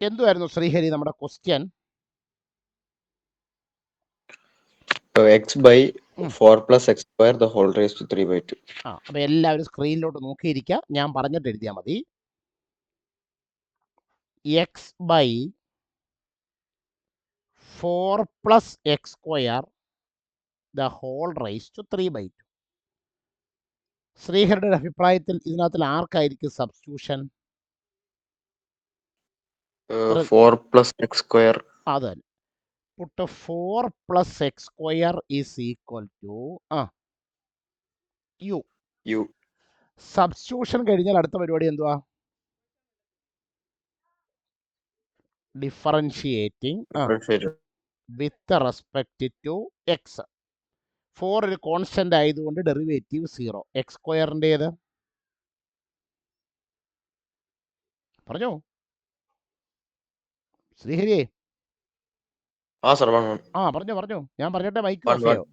എന്തുവായിരുന്നു ശ്രീഹരി നമ്മുടെ question? x by 4 plus x square the whole raised to 3/2. അപ്പോൾ എല്ലാവരും സ്ക്രീനിലോട്ട് നോക്കിയിരിക്കുക. ഞാൻ പറഞ്ഞിട്ട് എഴുതിയാൽ മതി. X by 4 plus x square the whole raise to 3/2. ശ്രീഹരിയുടെ അഭിപ്രായത്തിൽ ഇതിനകത്തിൽ ആർക്കായിരിക്കും സബ്സ്റ്റിറ്റ്യൂഷൻ? 4 plus x square. അത് തന്നെ. Put 4 plus x square is equal to u. Substitution കഴിഞ്ഞാൽ അടുത്ത പരിപാടി എന്തുവാ? Differentiating with respect to x. 4 ഒരു കോൺസ്റ്റന്റ് ആയതുകൊണ്ട് ഡെറിവേറ്റീവ് 0. എക്സ് സ്ക്വയറിൻ്റേത് പറഞ്ഞോ ശ്രീഹരിയെ. പറഞ്ഞോ. ഞാൻ പറഞ്ഞിട്ട് മൈക്ക് ഓഫ് ചെയ്യോ?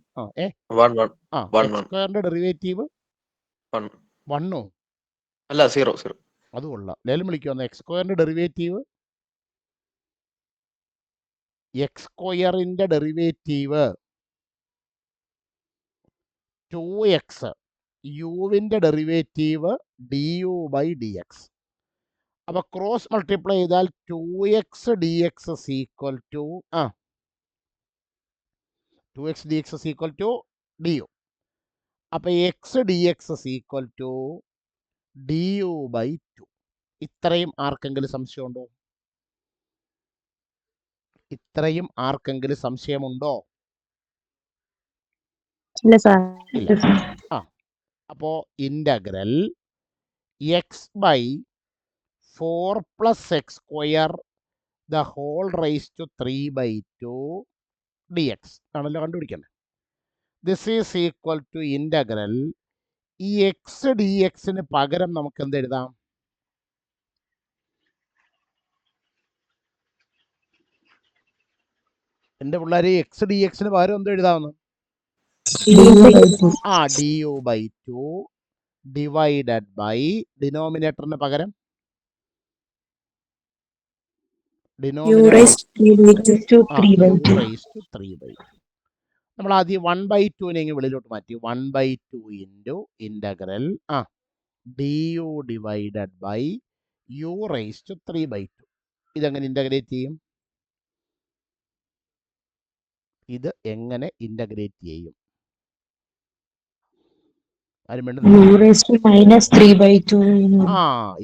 എക്സ് സ്ക്വയറിന്റെ ഡെറിവേറ്റീവ് 1 അല്ല 0. അതുകൊള്ള ലേലം വിളിക്കുവന്ന്. എക്സ് സ്ക്വയറിന്റെ ഡെറിവേറ്റീവ് എക്സ് സ്ക്വയറിന്റെ ഡെറിവേറ്റീവ് 2x, യുവിൻ്റെ ഡെറിവേറ്റീവ് du/dx. അപ്പോൾ ക്രോസ് മൾട്ടിപ്ലൈ ചെയ്താൽ 2x dx is equal to 2x dx is equal to du. അപ്പോൾ x dx is equal to du/2. ഇത്രയും ആർക്കെങ്കിലും സംശയമുണ്ടോ? ഇല്ല സാർ. അപ്പോൾ integral x by 4 plus x square the whole raise to 3/2 dx ആണല്ലോ കണ്ടുപിടിക്കേണ്ടത്. This is equal to integral ഈ x d എക്സിന് പകരം നമുക്ക് എന്ത് എഴുതാം? എൻ്റെ പിള്ളേരെ എക്സ് ഡി എക്സിന് പകരം എന്ത് എഴുതാമെന്ന്? du/2 ഡിവൈഡഡ് ബൈ ഡിനോമിനേറ്ററിന് പകരം നമ്മൾ ആദ്യം 1/2 വെളിയിലോട്ട് മാറ്റി. 1/2 into integral du divided by u⁻². ഇതെങ്ങനെ ഇൻ്റഗ്രേറ്റ് ചെയ്യും?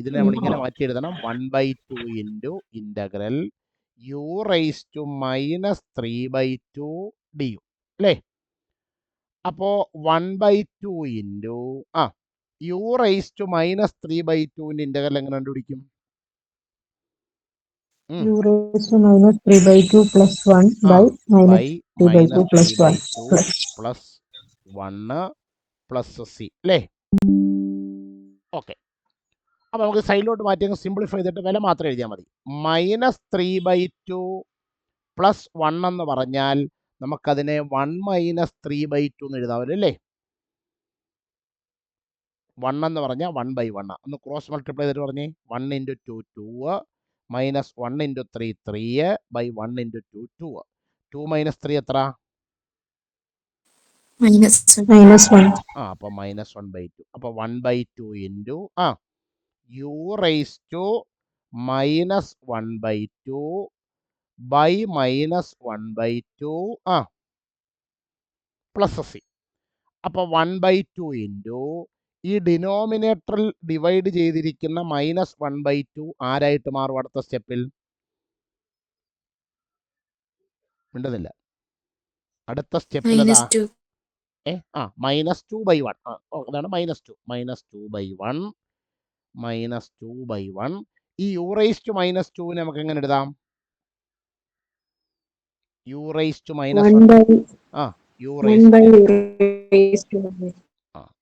ഇതിനെ നമ്മൾ ഇങ്ങനെ മാറ്റി എഴുതണം. 1/2 ഇൻറ്റു ഇൻ്റഗ്രൽ u⁻³ du അല്ലേ? അപ്പോൾ 1/2 ഇൻറ്റു u⁻³ ഇൻ്റഗ്രൽ എങ്ങനെ കണ്ടുപിടിക്കും? u⁻³ plus 1 -3/2 plus 1 plus C അല്ലേ? ഓക്കെ. അപ്പോൾ നമുക്ക് സൈഡിലോട്ട് മാറ്റി സിംപ്ലിഫൈ ചെയ്തിട്ട് വില മാത്രം എഴുതിയാൽ മതി. -3/2 പ്ലസ് 1 എന്ന് പറഞ്ഞാൽ നമുക്കതിനെ 1 - 3/2 എന്ന് എഴുതാമല്ലോ അല്ലേ? 1 എന്ന് പറഞ്ഞാൽ 1/1. ഒന്ന് ക്രോസ് മൾട്ടിപ്ലൈ ചെയ്തിട്ട് പറഞ്ഞേ. 1 × 2 2 -1 × 3 3 ബൈ 1 × 2 2. 2 - 3 എത്ര? -1. അപ്പോൾ -1/2. അപ്പോൾ 1/2 into u⁻² by -1/2 plus C. അപ്പോൾ 1/2 ഇൻറ്റു ഈ ഡിനോമിനേറ്ററിൽ ഡിവൈഡ് ചെയ്തിരിക്കുന്ന -1/2 ആരായിട്ട് മാറും അടുത്ത സ്റ്റെപ്പിൽ? മിണ്ടുന്നില്ല. അടുത്ത സ്റ്റെപ്പിൽ -2/1. അതാണ് -2. -2/1 ഈ u⁻² നമുക്ക് എങ്ങനെ എഴുതാം?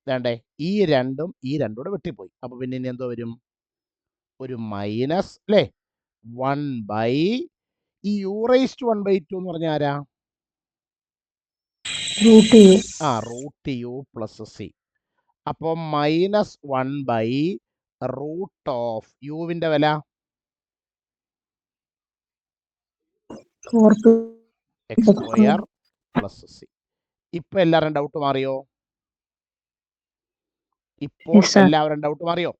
വേണ്ടേ? ഈ രണ്ടും കൂടെ വെട്ടിപ്പോയി. അപ്പോൾ പിന്നെ ഇനി എന്തോ വരും? ഒരു മൈനസ് അല്ലേ? 1/, ഈ u⁻² എന്ന് പറഞ്ഞാൽ ആരാ? √u plus C. അപ്പോൾ -1/√, യുവിൻ്റെ വില 4 എക്സ് സ്ക്വയർ പ്ലസ് സി. ഇപ്പൊ എല്ലാവരും ഡൗട്ട് മാറിയോ? ഇപ്പോൾ എല്ലാവരും ഡൗട്ട് മാറിയോ?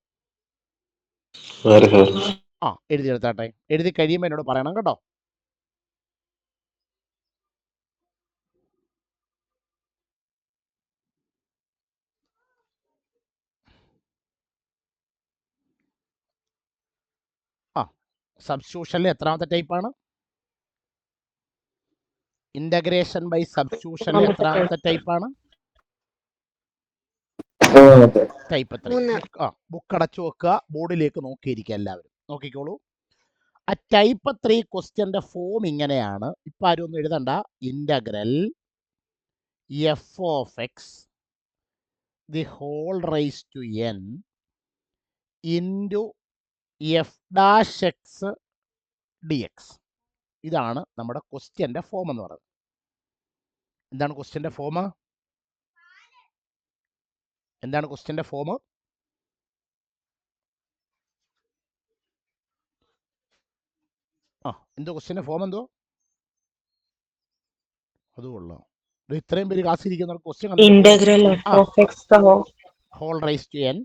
ആ, എഴുതി എടുത്താട്ടെ. എഴുതി കഴിയുമ്പോൾ എന്നോട് പറയണം കേട്ടോ. ആ, സബ്സ്റ്റിറ്റ്യൂഷനിൽ എത്രാമത്തെ ടൈപ്പാണ്? ഇന്റഗ്രേഷൻ ബൈ സബ്സ്റ്റിറ്റ്യൂഷനിൽ എത്രാമത്തെ ടൈപ്പാണ്? ടൈപ്പ് 3. ബുക്ക് അടച്ചു വെക്കുക, ബോർഡിലേക്ക് നോക്കിയിരിക്കുക എല്ലാവരും. നോക്കിക്കോളൂ. ആ ടൈപ്പ് 3 ക്വസ്റ്റ്യന്റെ ഫോം ഇങ്ങനെയാണ്. ഇപ്പം ആരും ഒന്നും എഴുതണ്ട. Integral f of x the whole raise to n into f dash x d x. ഇതാണ് നമ്മുടെ ക്വസ്റ്റ്യന്റെ ഫോം എന്ന് പറയുന്നത്. എന്താണ് ക്വസ്റ്റ്യന്റെ ഫോം? എന്താണ് ക്വസ്റ്റ്യന്റെ ഫോം? എന്തോ ക്വസ്റ്റ്യന്റെ ഫോം എന്തോ? അതുകൊള്ളാം. ഇത്രയും പേര് കാത്തിരിക്കുന്ന question integral f of x the whole raise to n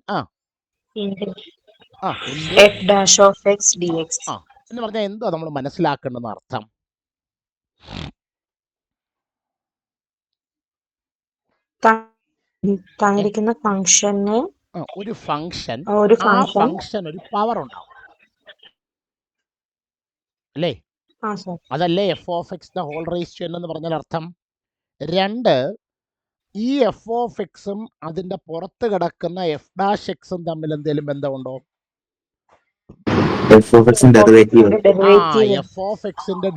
f dash of x d x എന്ന് പറഞ്ഞാൽ എന്തോ നമ്മൾ മനസ്സിലാക്കേണ്ടെന്ന് അർത്ഥം. തന്നിരിക്കുന്ന ഫംഗ്ഷന് ഒരു ഫംഗ്ഷൻ, ആ ഫംഗ്ഷൻ ഒരു പവർ ഉണ്ടാവും അല്ലേ? അതല്ലേ f of x the whole raise to n എന്ന് പറഞ്ഞാൽ അർത്ഥം. 2, ഈ എഫ് ഓഫ് എക്സും അതിന്റെ പുറത്ത് കിടക്കുന്ന എഫ് ഡാഷ് എക്സും തമ്മിൽ എന്തെങ്കിലും ബന്ധമുണ്ടോ? എഫ് ഓഫ് എക്സിന്റെ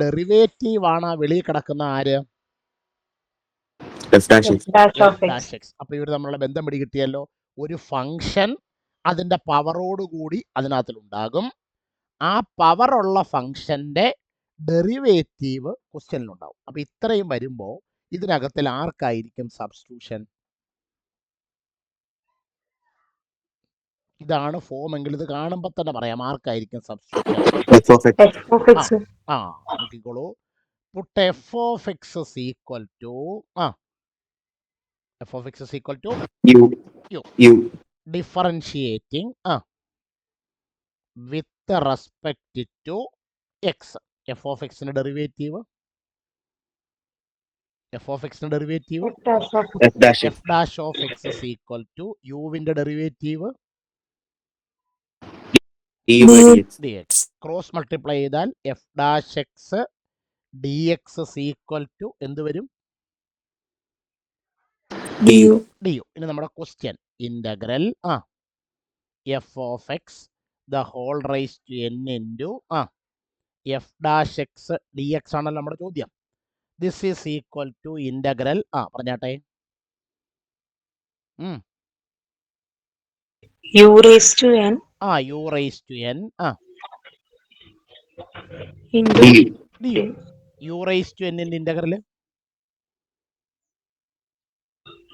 ഡെറിവേറ്റീവ് ആണ് ആ വെളിയിൽ കിടക്കുന്ന ആര്? F dash X. അപ്പൊ ഇവർ തമ്മിലുള്ള ബന്ധം പിടികിട്ടിയല്ലോ. ഒരു ഫംഗ്ഷൻ അതിന്റെ പവറോട് കൂടി അതിനകത്തിലുണ്ടാകും. ആ പവറുള്ള ഫംഗ്ഷന്റെ ഡെറിവേറ്റീവ് ക്വസ്റ്റ്യനിലുണ്ടാവും. അപ്പൊ ഇത്രയും വരുമ്പോൾ ഇതിനകത്തിൽ ആർക്കായിരിക്കും സബ്സ്റ്റിറ്റ്യൂഷൻ? ഇതാണ് ഫോം എങ്കിൽ ഇത് കാണുമ്പോൾ തന്നെ പറയാം ആർക്കായിരിക്കും സബ്സ്റ്റിറ്റ്യൂഷൻ. നോക്കിക്കോളൂ. Put f of X is equal to f of x is equal to u differentiating with respect to x. f of x ന്റെ derivative f dash of x is equal to u വിന്റെ derivative dx. Cross multiply ചെയ്താൽ f dash x dx is equal to എന്ത് വരും? du. ഇനി നമ്മുടെ question integral f of x the whole raise to n into f dash x d x ആണല്ലോ നമ്മുടെ ചോദ്യം. This is equal to integral പറഞ്ഞാട്ടെ. U raise to n u raise to എന്നിന്റെ integral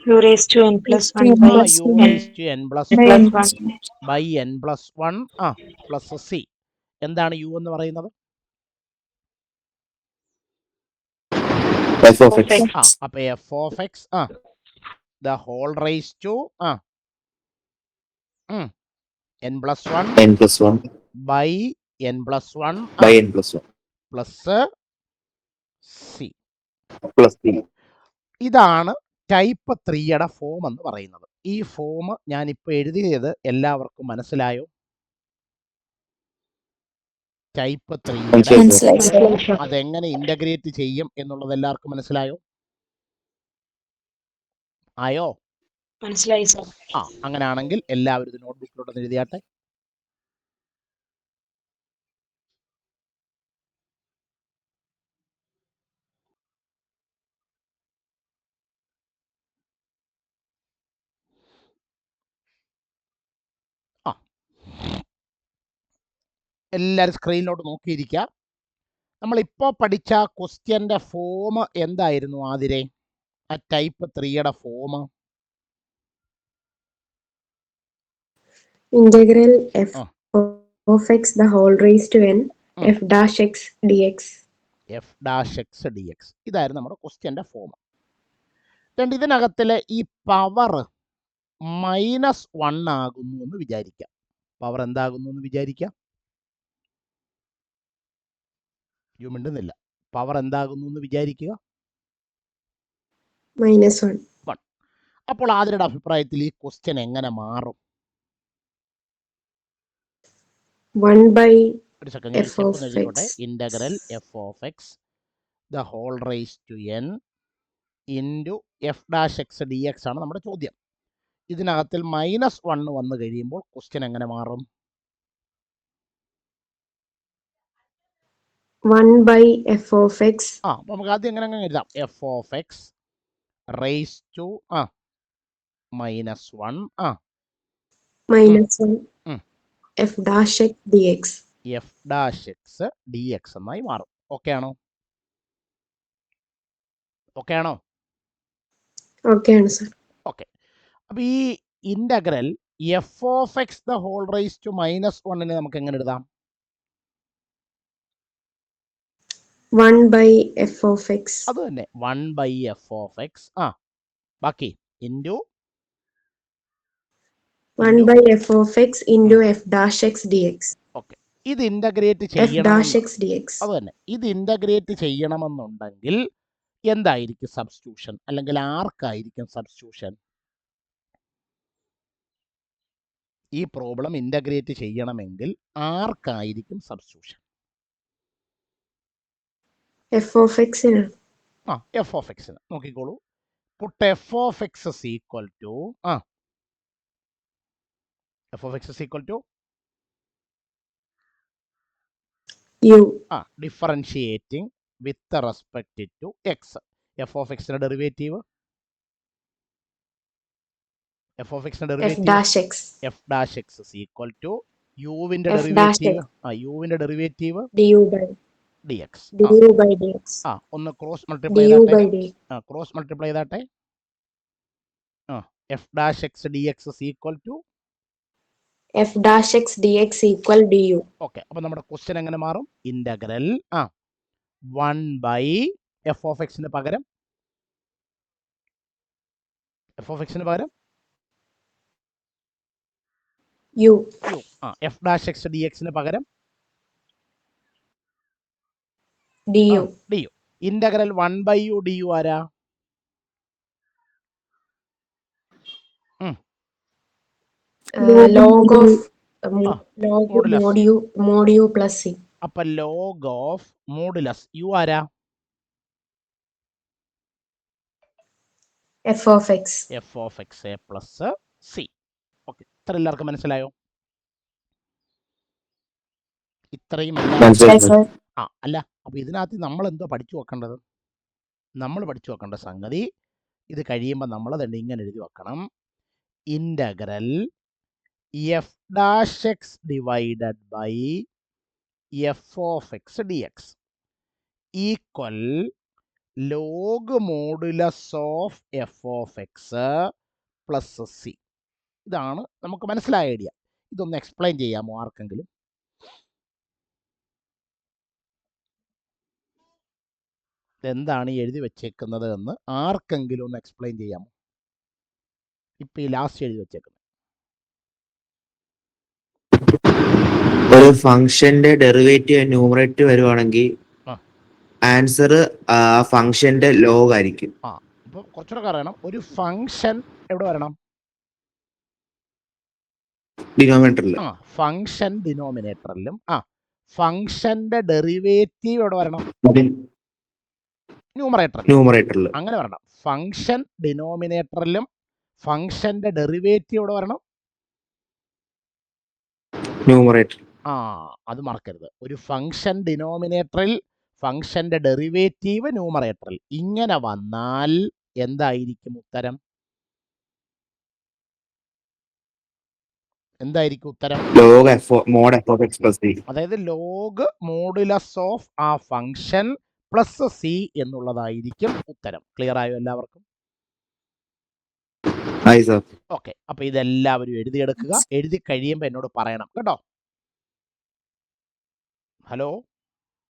u raised to n plus 1 by n plus 1 plus c. എന്താണ് u എന്ന് പറയുന്നത്? അപ്പൊ f of x the whole raise to n plus 1 by n plus 1 plus c. ഇതാണ് type 3യുടെ form എന്ന് പറയുന്നത്. ഈ ഫോം ഞാനിപ്പോൾ എഴുതിയത് എല്ലാവർക്കും മനസ്സിലായോ? ടൈപ്പ് 3 അതെങ്ങനെ ഇന്റഗ്രേറ്റ് ചെയ്യും എന്നുള്ളത് എല്ലാവർക്കും മനസ്സിലായോ? ആയോ? മനസ്സിലായി സർ. അങ്ങനെയാണെങ്കിൽ എല്ലാവരും ഇത് നോട്ട്ബുക്കിലോട്ട് എഴുതിയാട്ടെ. എല്ലാവരും സ്ക്രീനിലോട്ട് നോക്കിയിരിക്കുക. നമ്മളിപ്പോൾ പഠിച്ച ക്വസ്റ്റ്യൻ്റെ ഫോം എന്തായിരുന്നു ആതിരെ? ആ ടൈപ്പ് 3യുടെ form integral f of x the whole raise to n f dash x d x. F dash x d x. ഇതായിരുന്നു നമ്മുടെ ക്വസ്റ്റ്യൻ്റെ ഫോം. ഇതിനകത്തിലെ ഈ പവർ -1 ആകുന്നു എന്ന് വിചാരിക്കാം. പവർ എന്താകുന്നു എന്ന് വിചാരിക്കാം? മിണ്ടുന്നില്ല. പവർ എന്താകുന്നു എന്ന് വിചാരിക്കുക? -1. അപ്പോൾ ആതിരയുടെ അഭിപ്രായത്തിൽ ഈ ക്വസ്റ്റ്യൻ എങ്ങനെ മാറും? 1 ഒരു സെക്കൻഡ്, f of എഴുതിക്കോട്ടെ. x integral f of x the whole raise to n into f dash x d x ആണ് നമ്മുടെ ചോദ്യം. ഇതിനകത്തിൽ -1 വന്നു കഴിയുമ്പോൾ ക്വസ്റ്റ്യൻ എങ്ങനെ മാറും? 1 f of x അപ്പോൾ നമുക്ക് ആദ്യം എങ്ങനെ എഴുതാം? F of x raise to -1 -1 f dash x dx. F dash x d x എന്നായി മാറും. ഓക്കെ ആണോ? ഓക്കെ ആണോ? ഓക്കെ ആണ് സർ. ഓക്കെ. അപ്പോൾ ഈ integral f of x the whole raise to -1 നമുക്ക് എങ്ങനെ എഴുതാം? 1 f of x. അത് തന്നെ 1 എഫ് ഓഫ് എക്സ് ബാക്കി into 1 f of x into f dash x dx. Okay. ഇത് ഇന്റഗ്രേറ്റ് f dash ചെയ്യണം. x dx. അത് തന്നെ. ഇത് ഇന്റഗ്രേറ്റ് ചെയ്യണമെന്നുണ്ടെങ്കിൽ എന്തായിരിക്കും സബ്സ്റ്റിറ്റ്യൂഷൻ? അല്ലെങ്കിൽ ആർക്കായിരിക്കും സബ്സ്റ്റിറ്റ്യൂഷൻ? ഈ പ്രോബ്ലം ഇന്റഗ്രേറ്റ് ചെയ്യണമെങ്കിൽ ആർക്കായിരിക്കും സബ്സ്റ്റിറ്റ്യൂഷൻ? f of x ന്. എഫ് ഓഫ് എക്സിന്. നോക്കിക്കോളൂ. Put f of x is equal to f of x is equal to u. Differentiating with respect to x. F of എക്സിന്റെ derivative f of എക്സിന്റെ f derivative dash x. F dash x is equal to യുവിന്റെ f dash derivative യുവിന്റെ derivative du by d x. du by dx. ഒന്ന് cross multiply du by ചെയ്താട്ടെ. d. Cross multiply ചെയ്താട്ടെ. F dash x d x is equal to f dash x dx equal du. Okay. അപ്പോൾ നമ്മുടെ question എങ്ങനെ മാറും? Integral 1 F of എക്സിന് പകരം u. F dash x d എക്സിന് പകരം du. D u. Integral 1/u d u ആരാ? log of Modulus. mod u plus c. അപ്പൊ ലോഗ് ഓഫ് മോഡുലസ് യു ആരാ? f of x. F of x a plus c. Okay. ഇത്ര എല്ലാവർക്കും മനസ്സിലായോ? ഇത്രയും അല്ല. അപ്പൊ ഇതിനകത്ത് നമ്മൾ എന്തോ പഠിച്ചു വെക്കേണ്ടത്? നമ്മൾ പഠിച്ചു വെക്കേണ്ട സംഗതി ഇത് കഴിയുമ്പോൾ നമ്മൾ തന്നെ ഇങ്ങനെ എഴുതി വെക്കണം. Integral f dash x divided by f of x d x equal log modulus of f of x plus c. ഇതാണ് നമുക്ക് മനസ്സിലായ ഐഡിയ. ഇതൊന്ന് എക്സ്പ്ലെയിൻ ചെയ്യാമോ ആർക്കെങ്കിലും? എന്താണ് എഴുതി വെച്ചേക്കുന്നത് എന്ന് ആർക്കെങ്കിലും ഒന്ന് എക്സ്പ്ലെയിൻ ചെയ്യാമോ? ഇപ്പൊ ഈ ലാസ്റ്റ് എഴുതി വെച്ചേക്കുന്നത് ഒരു ഫംഗ്ഷന്റെ ഡെറിവേറ്റീവ് ന്യൂമറേറ്റർ വരുവാണെങ്കിൽ ആൻസർ ആ ഫംഗ്ഷന്റെ ലോഗ് ആയിരിക്കും. അപ്പൊ കുറച്ചുകൂടെ അറിയണം. ഒരു ഫംഗ്ഷൻ എവിടെ വരണം? ഡിനോമിനേറ്ററിൽ. ഫംഗ്ഷൻ ഡിനോമിനേറ്ററിലും ഫംഗ്ഷന്റെ ഡെറിവേറ്റീവ് എവിടെ വരണം? ന്യൂമറേറ്ററിൽ. അങ്ങനെ വരണം. ഫംഗ്ഷൻ ഡിനോമിനേറ്ററിലും ഫംഗ്ഷന്റെ ഡെറിവേറ്റീവ് എവിടെ വരണം? ന്യൂമറേറ്റർ. അത് മറക്കരുത്. ഒരു ഫംഗ്ഷൻ ഡിനോമിനേറ്ററിൽ ഫംഗ്ഷന്റെ ഡെറിവേറ്റീവ് ന്യൂമറേറ്ററിൽ. ഇങ്ങനെ വന്നാൽ എന്തായിരിക്കും ഉത്തരം? Log mode F of x plus C. അതായത് ലോഗ് മോഡുലസ് ഓഫ് ആ ഫംഗ്ഷൻ പ്ലസ് സി എന്നുള്ളതായിരിക്കും ഉത്തരം. ക്ലിയർ ആയോ എല്ലാവർക്കും? ഓക്കെ. അപ്പൊ ഇതെല്ലാവരും എഴുതിയെടുക്കുക. എഴുതി കഴിയുമ്പോൾ എന്നോട് പറയണം കേട്ടോ. ഹലോ.